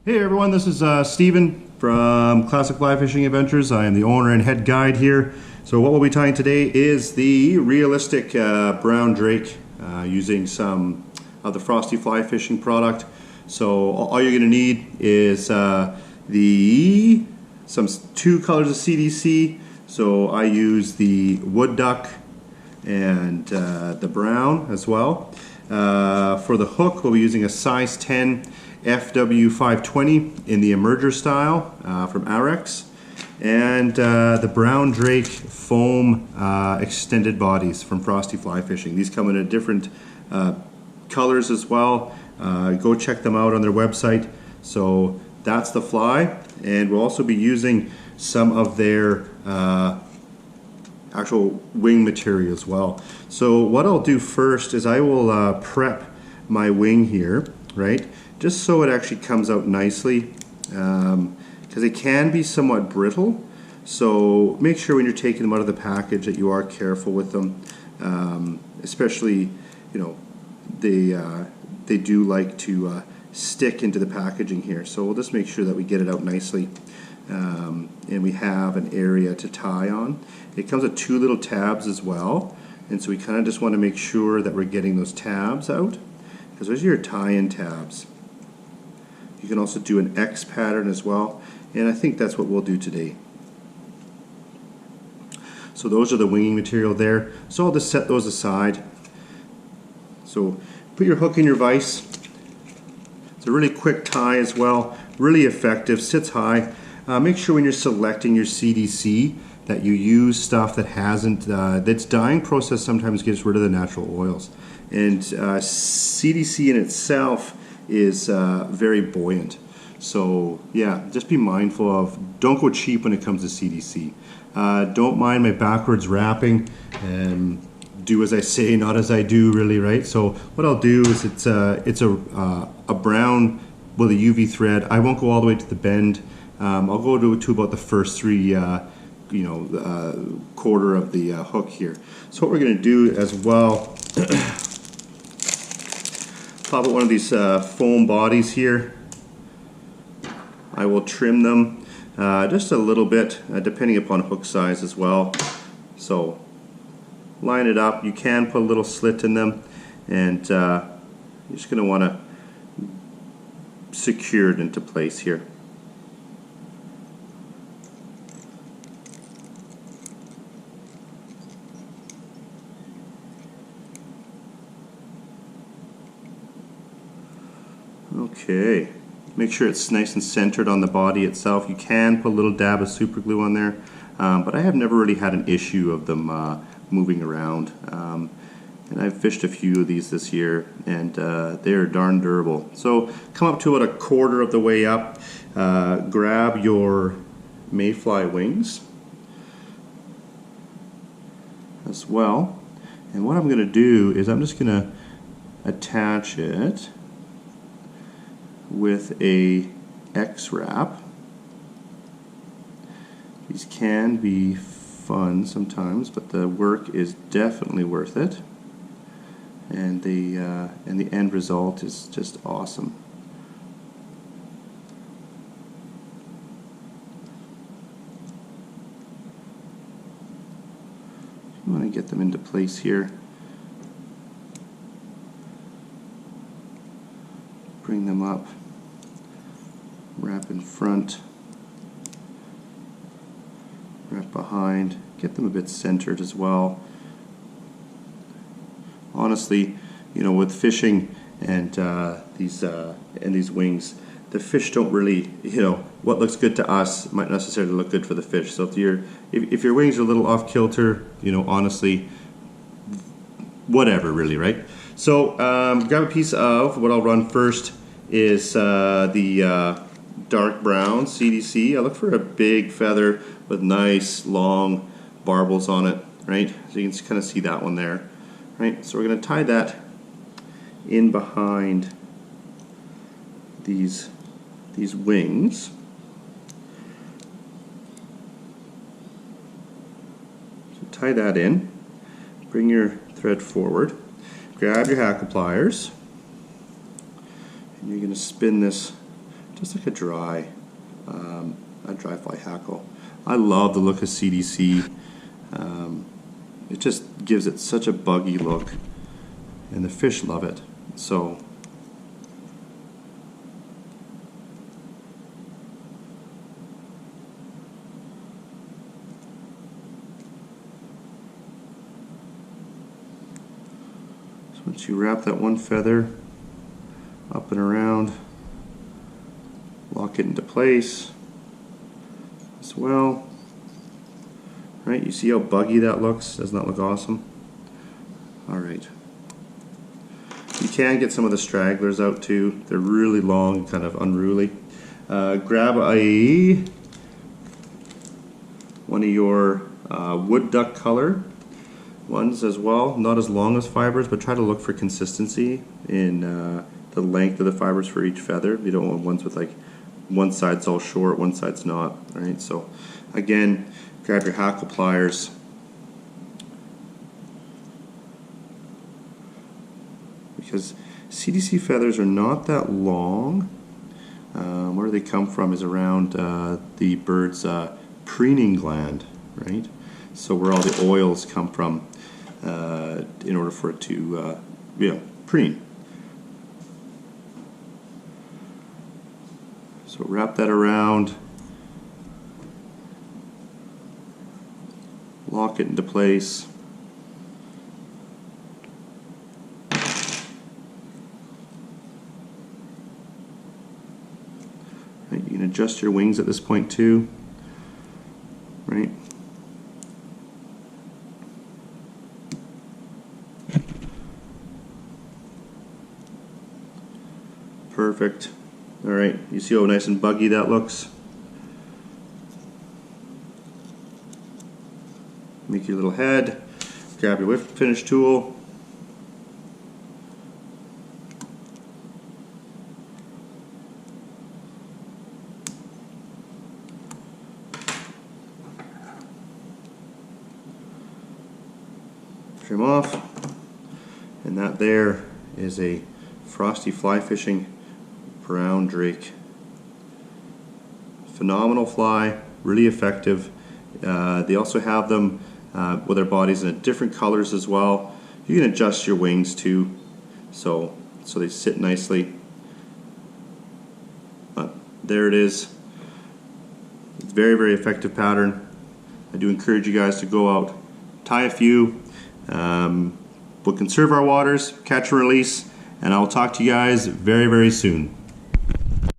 Hey everyone, this is Steven from Classic Fly Fishing Adventures. I am the owner and head guide here. So what we'll be tying today is the realistic brown drake using some of the Frosty fly fishing product. So all you're going to need is two colors of CDC. So I use the wood duck and the brown as well. For the hook, we'll be using a size 10 FW520 in the emerger style from Ahrex, and the brown drake foam extended bodies from Frosty Fly Fishing. These come in different colors as well. Go check them out on their website. So that's the fly, and we'll also be using some of their actual wing material as well. So what I'll do first is I will prep my wing here, right? Just so it actually comes out nicely, because it can be somewhat brittle. So make sure when you're taking them out of the package that you are careful with them, especially, they do like to stick into the packaging here. So we'll just make sure that we get it out nicely, and we have an area to tie on. It comes with two little tabs as well, and so we kind of just want to make sure that we're getting those tabs out, because those are your tie-in tabs. You can also do an X pattern as well, and I think that's what we'll do today. So those are the winging material there. So I'll just set those aside. So put your hook in your vise. It's a really quick tie as well, really effective, sits high. Make sure when you're selecting your CDC that you use stuff that hasn't, that's dyeing process sometimes gets rid of the natural oils. And CDC in itself is very buoyant. So yeah, just be mindful of, don't go cheap when it comes to CDC. Don't mind my backwards wrapping, and do as I say, not as I do, really, right? So what I'll do is it's a brown with a UV thread. I won't go all the way to the bend. I'll go to about the first three quarter of the hook here. So what we're going to do as well, pop out one of these foam bodies here. I will trim them just a little bit, depending upon hook size as well. So line it up. You can put a little slit in them, and you're just going to want to secure it into place here. Okay, make sure it's nice and centered on the body itself. You can put a little dab of super glue on there, but I have never really had an issue of them moving around. And I've fished a few of these this year, and they're darn durable. So come up to about a quarter of the way up, grab your Mayfly wings as well. And what I'm going to do is I'm just going to attach it with a X wrap. These can be fun sometimes, but the work is definitely worth it, and the end result is just awesome. You want to get them into place here. Bring them up, wrap in front, wrap behind, get them a bit centered as well. Honestly, with fishing and these wings, the fish don't really, what looks good to us might not necessarily look good for the fish. So if your wings are a little off kilter, honestly, whatever, really, right? So grab a piece of, what I'll run first is the dark brown CDC. I look for a big feather with nice long barbels on it, right? So you can kind of see that one there, right? So we're going to tie that in behind these wings. So tie that in, bring your thread forward, grab your hackle pliers, and you're going to spin this just like a dry fly hackle. I love the look of CDC. It just gives it such a buggy look, and the fish love it. So once you wrap that one feather up and around, lock it into place as well. Right, you see how buggy that looks? Doesn't that look awesome? Alright. You can get some of the stragglers out too. They're really long and kind of unruly. Grab one of your wood duck color ones as well. Not as long as fibers, but try to look for consistency in the length of the fibers for each feather. You don't want ones with like one side's all short, one side's not. Right? So again, grab your hackle pliers. Because CDC feathers are not that long. Where they come from is around the bird's preening gland, right? So where all the oils come from in order for it to preen. So wrap that around, lock it into place. Right, you can adjust your wings at this point too, right? Perfect. All right, you see how nice and buggy that looks? Make your little head, grab your whip finish tool, trim off, and that there is a Frosty fly fishing brown drake. Phenomenal fly, really effective. They also have them with their bodies in different colors as well. You can adjust your wings too, so they sit nicely. There it is. It's a very, very effective pattern. I do encourage you guys to go out, tie a few. We'll conserve our waters, catch and release, and I'll talk to you guys very, very soon.